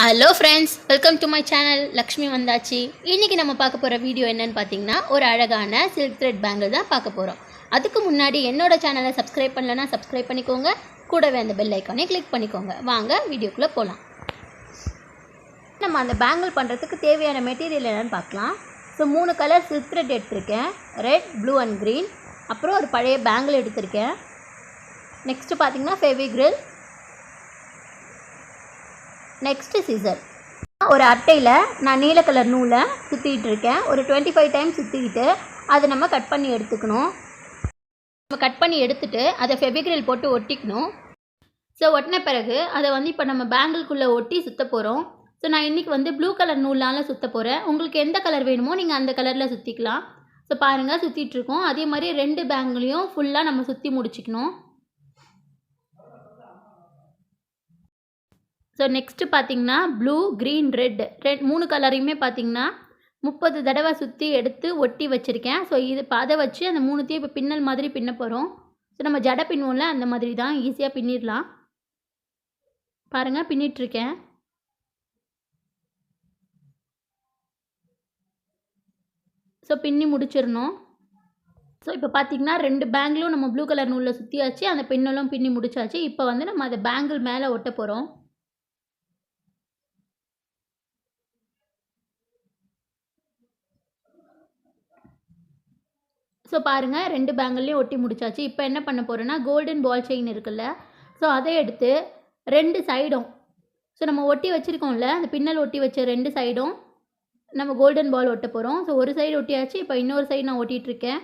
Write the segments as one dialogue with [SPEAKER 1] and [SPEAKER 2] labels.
[SPEAKER 1] Hello friends, welcome to my channel. Lakshmi வந்தாச்சு. இன்றைக்கி நம்ம பார்க்க போகிற வீடியோ என்னன்னு பார்த்தீங்கன்னா, ஒரு அழகான சில்க் த்ரெட் பேங்கிள் தான் பார்க்க போகிறோம். அதுக்கு முன்னாடி என்னோடய சேனலை சப்ஸ்கிரைப் பண்ணலன்னா சப்ஸ்கிரைப் பண்ணிக்கோங்க. கூடவே அந்த பெல் ஐக்கானே கிளிக் பண்ணிக்கோங்க. வாங்க வீடியோக்குள்ளே போகலாம். நம்ம அந்த பேங்கிள் பண்ணுறதுக்கு தேவையான மெட்டீரியல் என்னென்னு பார்க்கலாம். ஸோ 3 கலர் சில்க் த்ரெட் எடுத்திருக்கேன். Red, blue and green. அப்புறம் ஒரு பழைய பேங்கிள் எடுத்திருக்கேன். நெக்ஸ்ட்டு பார்த்தீங்கன்னா ஃபெவிக்ரில். Next scissor. ஒரு அட்டையில் நான் நீல கலர் நூலை சுற்றிக்கிட்டு இருக்கேன். ஒரு 25 டைம் சுற்றிக்கிட்டு அதை நம்ம கட் பண்ணி எடுத்துக்கணும். நம்ம கட் பண்ணி எடுத்துகிட்டு அதை ஃபெவிக்ரில் போட்டு ஒட்டிக்கணும். ஸோ ஒட்டின பிறகு அதை இப்போ நம்ம பேங்கிள்குள்ளே ஒட்டி சுற்ற போகிறோம். ஸோ நான் இன்றைக்கி ப்ளூ கலர் நூலால் சுற்ற போகிறேன். உங்களுக்கு எந்த கலர் வேணுமோ நீங்கள் அந்த கலரில் சுற்றிக்கலாம். ஸோ பாருங்கள், சுற்றிட்டுருக்கோம். அதே மாதிரி 2 பேங்கிளையும் ஃபுல்லாக நம்ம சுற்றி முடிச்சிக்கணும். ஸோ நெக்ஸ்ட்டு பார்த்திங்கன்னா ப்ளூ, க்ரீன், ரெட் 3 கலரையுமே பார்த்திங்கன்னா 30 தடவை சுற்றி எடுத்து ஒட்டி வச்சுருக்கேன். ஸோ இது அதை வச்சு அந்த 3த்தையும் இப்போ பின்னல் மாதிரி பின்ன போகிறோம். ஸோ நம்ம ஜடை பின்னுவோம்ல, அந்த மாதிரி தான் ஈஸியாக பின்னிடலாம். பாருங்கள், பின்னிட்டுருக்கேன். ஸோ பின்னி முடிச்சிடணும். ஸோ இப்போ பார்த்திங்கன்னா 2 பேங்கிளும் நம்ம ப்ளூ கலர் நூலில் சுற்றியாச்சு. அந்த பின்னலும் பின்னி முடிச்சாச்சு. இப்போ நம்ம அதை பேங்கிள் மேலே ஒட்ட போகிறோம். ஸோ பாருங்கள், 2 பேங்கிள்லேயும் ஒட்டி முடிச்சாச்சு. இப்போ என்ன பண்ண போகிறோன்னா, கோல்டன் பால் செயின் இருக்குல்ல, ஸோ அதை எடுத்து 2 சைடும், ஸோ நம்ம ஒட்டி வச்சுருக்கோம்ல, அந்த பின்னல் ஒட்டி வச்ச 2 சைடும் நம்ம கோல்டன் பால் ஒட்ட போகிறோம். ஸோ ஒரு சைடு ஒட்டியாச்சு. இப்போ இன்னொரு சைடு நான் ஒட்டிகிட்ருக்கேன்.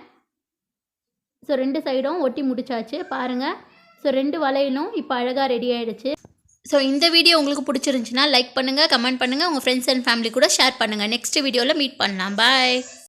[SPEAKER 1] ஸோ 2 சைடும் ஒட்டி முடிச்சாச்சு. பாருங்கள், ஸோ 2 வளையலும் இப்போ அழகாக ரெடி ஆகிடுச்சு. ஸோ இந்த வீடியோ உங்களுக்கு பிடிச்சிருந்துச்சின்னா லைக் பண்ணுங்கள், கமெண்ட் பண்ணுங்கள், உங்கள் ஃப்ரெண்ட்ஸ் அண்ட் ஃபேமிலி கூட ஷேர் பண்ணுங்கள். நெக்ஸ்ட் வீடியோவில் மீட் பண்ணலாம். பாய்.